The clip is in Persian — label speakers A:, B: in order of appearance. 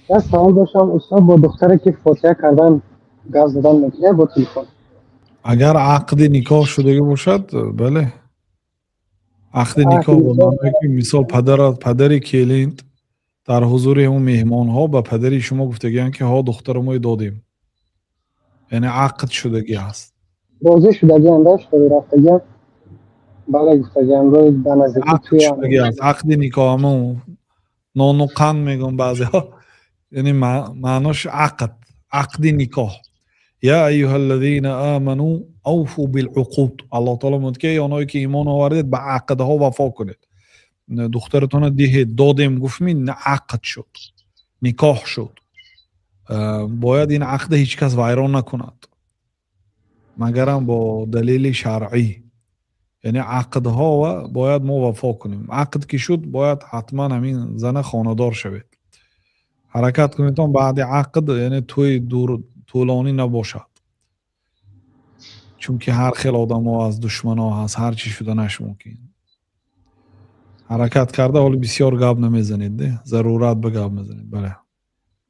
A: یه سوال داشتم استاد، با دختری که فوتیه کردن گاز دادن میکنه با تلفن؟
B: اگر عقد نکاح شده باشد بله. عقد نکاح به معنی که مثال پدری کلینت در حضور اون مهمان ها به پدری شما گفتگیان که ها دختر ما دادیم، یعنی عقد شدگی هست.
A: روزی شدگی هم داشت و رفتگی هم بله گفتگی هم روی به نزدیکی
B: عقد
A: توی هم.
B: شدگی هست. عقد نکاح همون نان و قند میگن بعضی ها، یعنی معناش عقد نکاح. یا ایها الذین آمنوا اوفوا بالعقود. الله تعالی میگه که اونایی که ایمان آوردید به عقد ها وفا کنید. دخترتون دهید دادیم گفتیم نه عقد شد، نکاح شد. باید این عقد هیچ کس ویران نکند مگرم با دلیل شرعی. یعنی عقدها و باید ما وفا کنیم. عقد که شد باید حتما همین زن خانه‌دار شوید. حرکت کنید تا بعد عقد یعنی توی دور طولانی نباشد، چون که هر خیل آدم ها از دشمن ها هست، هر چی شده نش ممکن. حرکت کرده حالی بسیار گاب نمیزنید، ضرورت به گاب میزنید. بله.